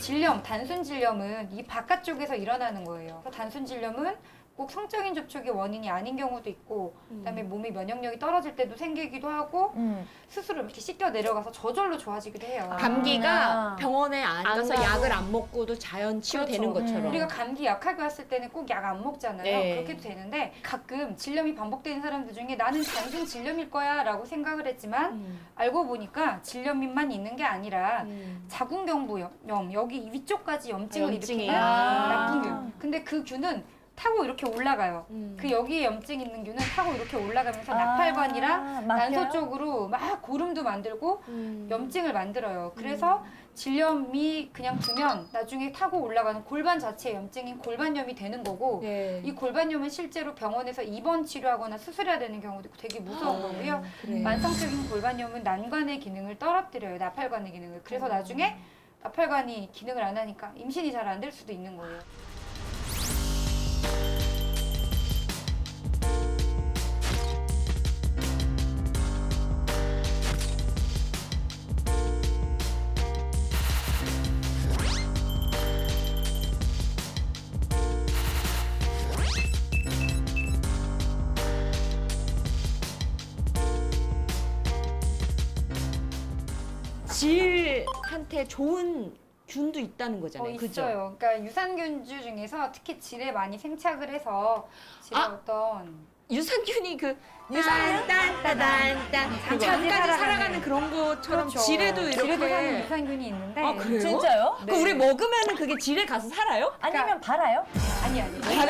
질염, 단순 질염은 이 바깥쪽에서 일어나는 거예요. 그래서 단순 질염은 꼭 성적인 접촉이 원인이 아닌 경우도 있고 그다음에 몸의 면역력이 떨어질 때도 생기기도 하고 스스로 이렇게 씻겨 내려가서 저절로 좋아지기도 해요. 감기가 병원에 안 가서 가고. 약을 안 먹고도 자연 치유되는 그렇죠. 것처럼. 우리가 감기 약하게 왔을 때는 꼭 약 안 먹잖아요. 네. 그렇게도 되는데 가끔 질염이 반복되는 사람들 중에 나는 단순 질염일 거야 라고 생각을 했지만 알고 보니까 질염만 있는 게 아니라 자궁경부염 여기 위쪽까지 염증을 염증이. 일으키는 아. 나쁜 균. 근데 그 균은 타고 이렇게 올라가요. 그 여기에 염증 있는 균은 타고 이렇게 올라가면서 나팔관이랑 막혀요? 난소 쪽으로 막 고름도 만들고 염증을 만들어요. 그래서 질염이 그냥 두면 나중에 타고 올라가는 골반 자체의 염증인 골반염이 되는 거고 네. 이 골반염은 실제로 병원에서 입원 치료하거나 수술해야 되는 경우도 있고 되게 무서운 거고요. 그래. 만성적인 골반염은 난관의 기능을 떨어뜨려요. 나팔관의 기능을. 그래서 나중에 나팔관이 기능을 안 하니까 임신이 잘 안 될 수도 있는 거예요. 질한테 좋은 균도 있다는 거잖아요. 그죠? 있어요. 그러니까 유산균주 중에서 특히 질에 많이 생착을 해서 질의 아! 어떤 유산균이 그 유산균? 딴따단딴 잠깐까지 살아가는 그런 것처럼 그렇죠. 질에도 질에도 사는 이렇게. 유산균이 있는데 아, 그래요? 진짜요? 그 우리 먹으면은 그게 질에 가서 살아요? 아니면 발아요? 아니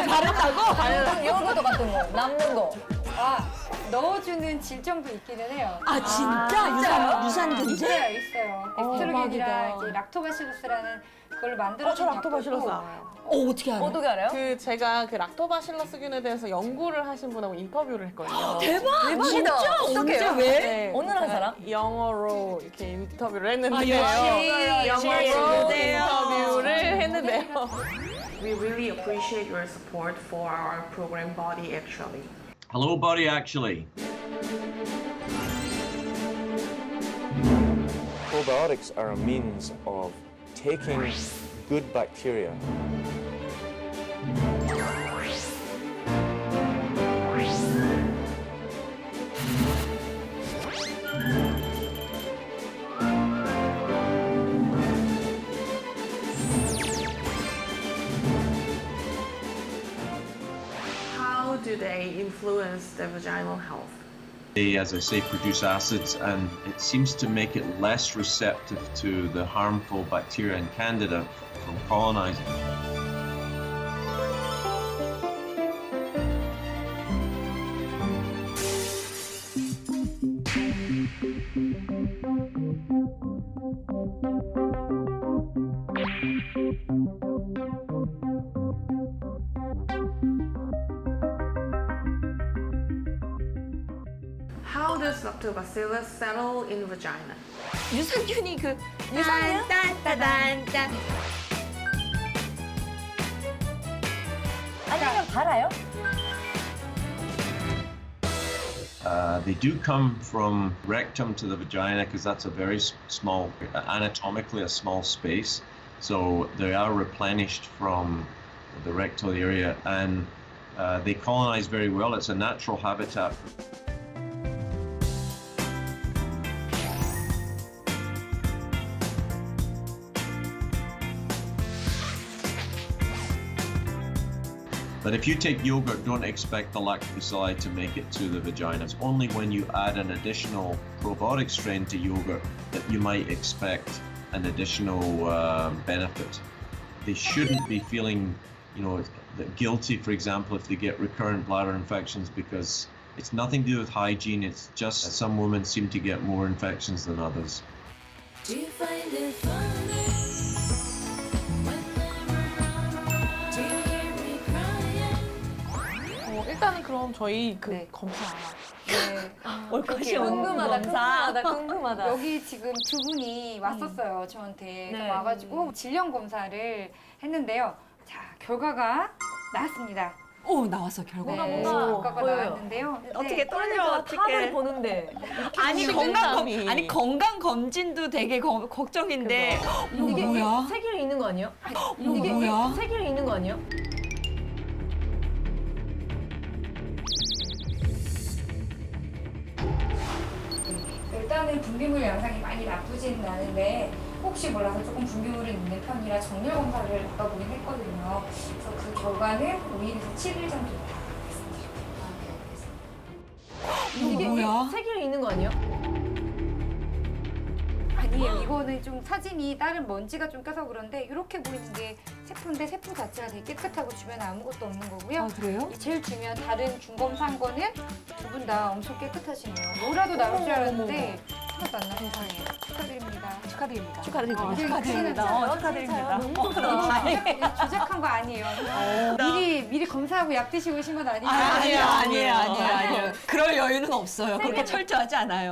다른다고? 요거도 같은 거, 남는 거. 아 넣어주는 질정도 있기는 해요. 아 진짜? 유산균제? 있어요. 에스트로겐이랑 대박이다. 이제 락토바실루스라는 그걸 만들어준 저 락토바실러스 약도 알아요. 어떻게 알아요? 어떻게 알아요? 그 제가 그 락토바실러스균에 대해서 연구를 하신 분하고 인터뷰를 했거든요. 대박! 대박이다. 진짜? 어떡해요? 언제? 왜? 네, 어느 나라 제가 사람? 영어로 이렇게 인터뷰를 아, 했는데요. 역시 영어로 역시 인터뷰를 했는데요. We really appreciate your support for our program Body Actually. Hello, Buddy, actually. Probiotics are a means of taking good bacteria How do they influence the vaginal health? They, as I say, produce acids, and it seems to make it less receptive to the harmful bacteria and candida from colonizing. How does lactobacillus settle in vagina? 유산균이 그 유산균? 딴따단딴 아니면 발아요? They do come from rectum to the vagina because that's a very small, anatomically a small space. So they are replenished from the rectal area, and they colonize very well. It's a natural habitat. But if you take yogurt, don't expect the lactobacilli to make it to the vagina. It's only when you add an additional probiotic strain to yogurt that you might expect an additional benefit. They shouldn't be feeling, guilty, for example, if they get recurrent bladder infections, because it's nothing to do with hygiene. It's just some women seem to get more infections than others. Do you find it funny whenever do you hear me crying? 일단은 그럼 저희 그 네. 검사 얼컷이 궁금하다. 여기 지금 두 분이 왔었어요, 저한테. 그래서 네. 와가지고 질염 검사를 했는데요. 자, 결과가 나왔습니다. 오 나왔어 결과. 네, 뭔가 결과가 보여요. 나왔는데요. 어떻게 네. 떨려 탑을 어떻게? 보는데. 아니 식은땀이. 아니 건강 검진도 되게 걱정인데. 이거 이게 뭐야? 세계를 있는 거 아니에요? 이거 이게 뭐야? 세계를 있는 거 아니에요? 일단은 분비물 양상이 많이 나쁘지는 않은데 혹시 몰라서 조금 분비물이 있는 편이라 정밀 검사를 받아보긴 했거든요. 그래서 그 결과는 5일에서 7일 정도 이게 뭐야? 세계를 있는 거 아니에요? 아니에요. 이거는 좀 사진이 다른 먼지가 좀 껴서 그런데 이렇게 보이는 게 세포인데 세포 자체가 되게 깨끗하고 주변에 아무것도 없는 거고요. 아 그래요? 제일 중요한 다른 중검사한 거는 두 분 다 엄청 깨끗하시네요. 뭐라도 나올 줄 알았는데 하나도 안 나온 거예요. 축하드립니다. 축하드립니다. 축하드립니다. 축하드립니다. 축하드립니다. 이거 조작한 거 아니에요. 미리 검사하고 약 드시고 오신 건 아니에요. 아니에요. 그럴 여유는 없어요. 그렇게 철저하지 않아요.